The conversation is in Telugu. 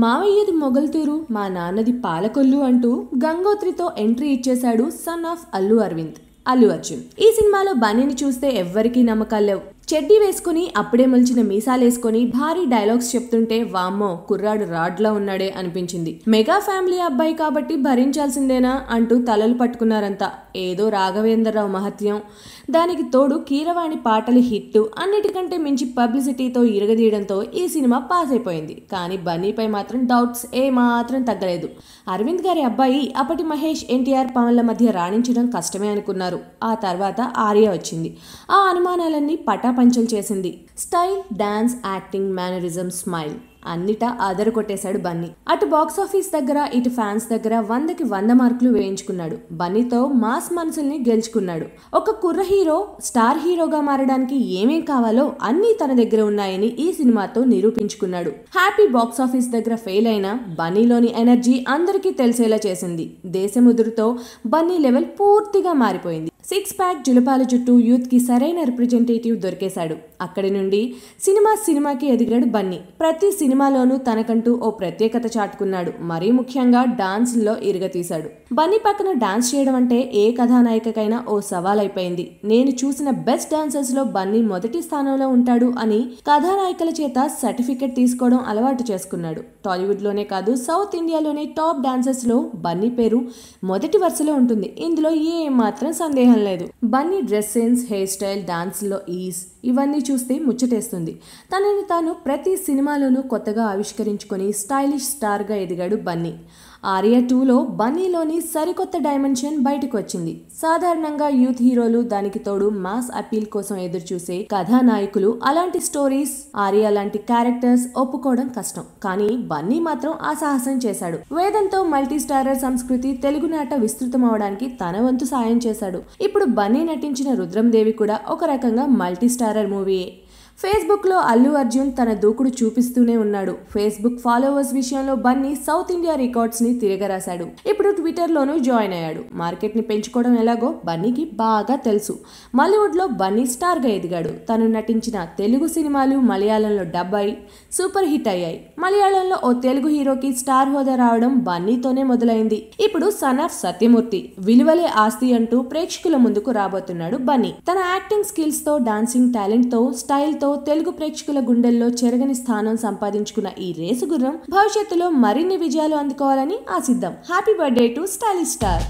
మావయ్యది మొగల్తూరు మా నాన్నది పాలకొల్లు అంటూ గంగోత్రితో ఎంట్రీ ఇచ్చేశాడు సన్ ఆఫ్ అల్లు అర్జున్. ఈ సినిమాలో బన్నీని చూస్తే ఎవ్వరికీ నమ్మకాలు లేవు. చెడ్డీ వేసుకుని అప్పుడే మొలిచిన మీసాలేసుకుని భారీ డైలాగ్స్ చెప్తుంటే వామ్మో కుర్రాడు రాడ్లా ఉన్నాడే అనిపించింది. మెగా ఫ్యామిలీ అబ్బాయి కాబట్టి భరించాల్సిందేనా అంటూ తలలు పట్టుకున్నారంతా. ఏదో రాఘవేంద్రరావు మహత్యం, దానికి తోడు కీరవాణి పాటలు హిట్, అన్నిటికంటే మించి పబ్లిసిటీతో ఇరగదీయడంతో ఈ సినిమా పాస్ అయిపోయింది. కానీ బన్నీపై మాత్రం డౌట్స్ ఏమాత్రం తగ్గలేదు. అరవింద్ గారి అబ్బాయి అప్పటి మహేష్, ఎన్టీఆర్, పవన్ల మధ్య రాణించడం కష్టమే అనుకున్నారు. ఆ తర్వాత ఆర్య వచ్చింది. ఆ అనుమానాలన్నీ పటాపంచలు చేసింది. Style, dance, acting, mannerism, smile అన్నిటా ఆదర కొట్టేశాడు బన్నీ. అటు బాక్సాఫీస్ దగ్గర ఇటు ఫ్యాన్స్ దగ్గర 100కి 100 మార్కులు వేయించుకున్నాడు. బన్నీతో మాస్ మనసుల్ని గెలుచుకున్నాడు. ఒక కుర్ర హీరో స్టార్ హీరోగా మారడానికి ఏమేం కావాలో అన్నీ తన దగ్గర ఉన్నాయని ఈ సినిమాతో నిరూపించుకున్నాడు. హ్యాపీ బాక్సాఫీస్ దగ్గర ఫెయిల్ అయినా బన్నీలోని ఎనర్జీ అందరికీ తెలిసేలా చేసింది. దేశముదురుతో బన్నీ లెవెల్ పూర్తిగా మారిపోయింది. 6 ప్యాక్, జులపాల జుట్టు, యూత్ కి సరైన రిప్రజెంటేటివ్ దొరికేశాడు. అక్కడి నుండి సినిమాకి ఎదిగాడు బన్నీ. ప్రతి సినిమాలోనూ తనకంటూ ఓ ప్రత్యేకత చాటుకున్నాడు. మరీ ముఖ్యంగా డాన్స్ లో ఇరగతీశాడు. బన్నీ పక్కన డాన్స్ చేయడం అంటే ఏ కథానాయికకైనా ఓ సవాల్ అయిపోయింది. నేను చూసిన బెస్ట్ డాన్సర్స్ లో బన్నీ మొదటి స్థానంలో ఉంటాడు అని కథానాయికల చేత సర్టిఫికెట్ తీసుకోవడం అలవాటు చేసుకున్నాడు. టాలీవుడ్ లోనే కాదు, సౌత్ ఇండియాలోనే టాప్ డాన్సర్స్ లో బన్నీ పేరు మొదటి వరుసలో ఉంటుంది. ఇందులో ఏ మాత్రం సందేహం లేదు. Bunny dress sense, hair style, dance లో ఈజ్ ఇవన్నీ చూస్తే ముచ్చటేస్తుంది. తనని తాను ప్రతి సినిమాలోనూ కొత్తగా ఆవిష్కరించుకొని స్టైలిష్ స్టార్ గా ఎదిగాడు బన్నీ. ఆర్య 2లో బన్నీలోని సరికొత్త డైమెన్షన్ బయటకు వచ్చింది. సాధారణంగా యూత్ హీరోలు, దానికి తోడు మాస్ అపీల్ కోసం ఎదురు చూసే కథానాయకులు అలాంటి స్టోరీస్, ఆర్య లాంటి క్యారెక్టర్స్ ఒప్పుకోవడం కష్టం. కానీ బన్నీ మాత్రం ఆ సాహసం చేశాడు. వేదంతో మల్టీ స్టారర్ సంస్కృతి తెలుగునాట విస్తృతం అవడానికి తన వంతు సాయం చేశాడు. ఇప్పుడు బన్నీ నటించిన రుద్రందేవి కూడా ఒక రకంగా మల్టీ స్టారర్ మూవీయే. ఫేస్బుక్ లో అల్లు అర్జున్ తన దూకుడు చూపిస్తూనే ఉన్నాడు. ఫేస్బుక్ ఫాలోవర్స్ విషయంలో బన్నీ సౌత్ ఇండియా రికార్డ్స్ ని తిరగరాశాడు. ఇప్పుడు ట్విట్టర్ లోనూ జాయిన్ అయ్యాడు. మార్కెట్ ని పెంచుకోవడం ఎలాగో బన్నీకి బాగా తెలుసు. బాలీవుడ్ లో బన్నీ స్టార్ గా ఎదిగాడు. తను నటించిన తెలుగు సినిమాలు మలయాళంలో డబ్ అయి సూపర్ హిట్ అయ్యాయి. మలయాళంలో ఓ తెలుగు హీరోకి స్టార్ హోదా రావడం బన్నీతోనే మొదలైంది. ఇప్పుడు సన్ ఆఫ్ సత్యమూర్తి, విలువలే ఆస్తి అంటూ ప్రేక్షకుల ముందుకు రాబోతున్నాడు బన్నీ. తన యాక్టింగ్ స్కిల్స్ తో, డాన్సింగ్ టాలెంట్ తో, స్టైల్ తో తెలుగు ప్రేక్షకుల గుండెల్లో చెరగని స్థానం సంపాదించుకున్న ఈ రేసు గుర్రం భవిష్యత్తులో మరిన్ని విజయాలు అందుకోవాలని ఆశిద్దాం. Happy birthday to stylish star.